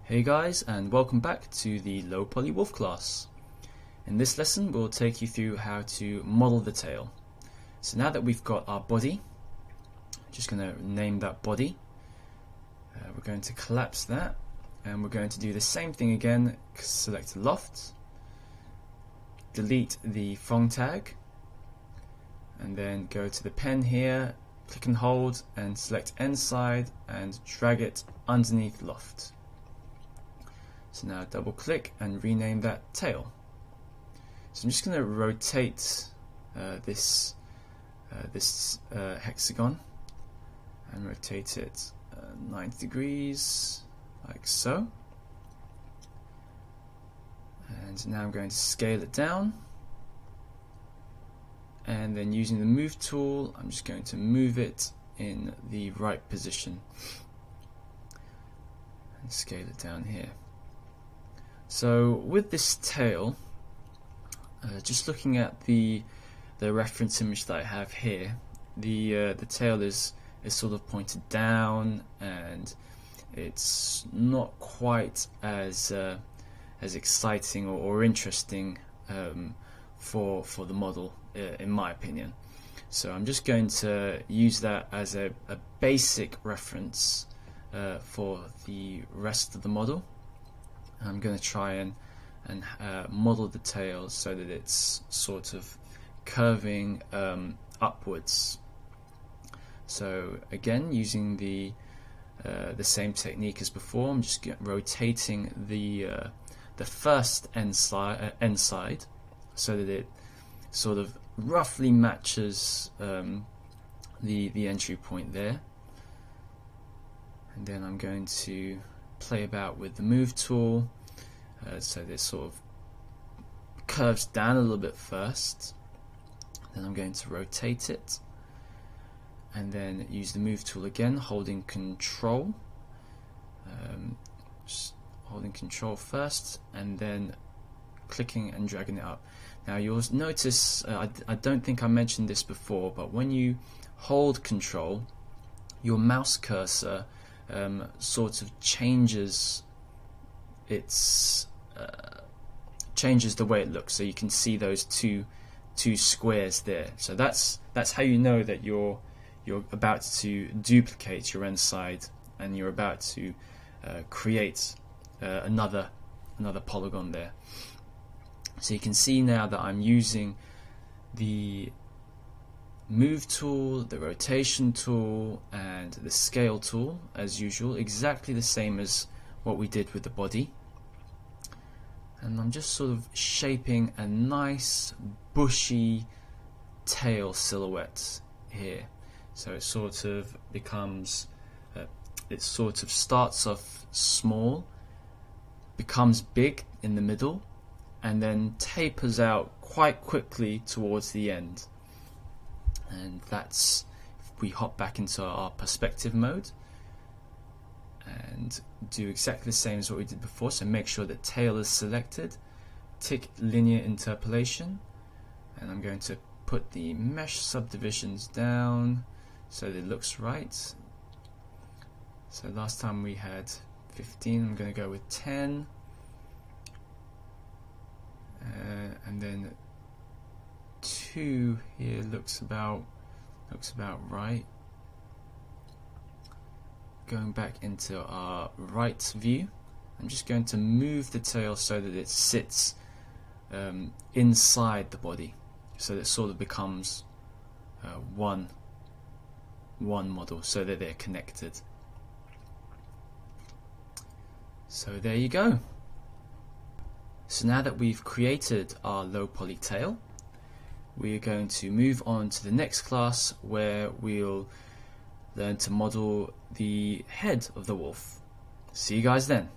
Hey guys, and welcome back to the Low Poly Wolf class. In this lesson we'll take you through how to model the tail. So now that we've got our body, I'm just going to name that body. We're going to collapse that, and we're going to do the same thing again. Select loft, delete the Phong tag, and then go to the pen here, click and hold, and select end side and drag it underneath loft. So now double click and rename that tail. So I'm just going to rotate this hexagon and rotate it 90 degrees like so. And now I'm going to scale it down, and then using the move tool I'm just going to move it in the right position and scale it down here. So with this tail, just looking at the reference image that I have here, the tail is sort of pointed down, and it's not quite as exciting or interesting for the model, in my opinion. So I'm just going to use that as a basic reference for the rest of the model. I'm going to try and model the tail so that it's sort of curving upwards. So again, using the same technique as before, I'm just rotating the first end side so that it sort of roughly matches the entry point there, and then I'm going to play about with the move tool so this sort of curves down a little bit first. Then I'm going to rotate it, and then use the move tool again, holding control, just holding control first and then clicking and dragging it up. Now you'll notice, I don't think I mentioned this before, but when you hold control, your mouse cursor sort of changes changes the way it looks. So you can see those two squares there. So that's how you know that you're about to duplicate your end side, and you're about to create another polygon there. So you can see now that I'm using the move tool, the rotation tool, and the scale tool as usual, exactly the same as what we did with the body. And I'm just sort of shaping a nice bushy tail silhouette here. So it sort of becomes, it sort of starts off small, becomes big in the middle, and then tapers out quite quickly towards the end. And that's, if we hop back into our perspective mode and do exactly the same as what we did before. So make sure that tail is selected, tick linear interpolation, and I'm going to put the mesh subdivisions down so that it looks right. So last time we had 15, I'm going to go with 10, and then 2 here looks about right. Going back into our right view, I'm just going to move the tail so that it sits inside the body, so that it sort of becomes one model, so that they're connected. So there you go. So now that we've created our low poly tail, we're going to move on to the next class, where we'll learn to model the head of the wolf. See you guys then.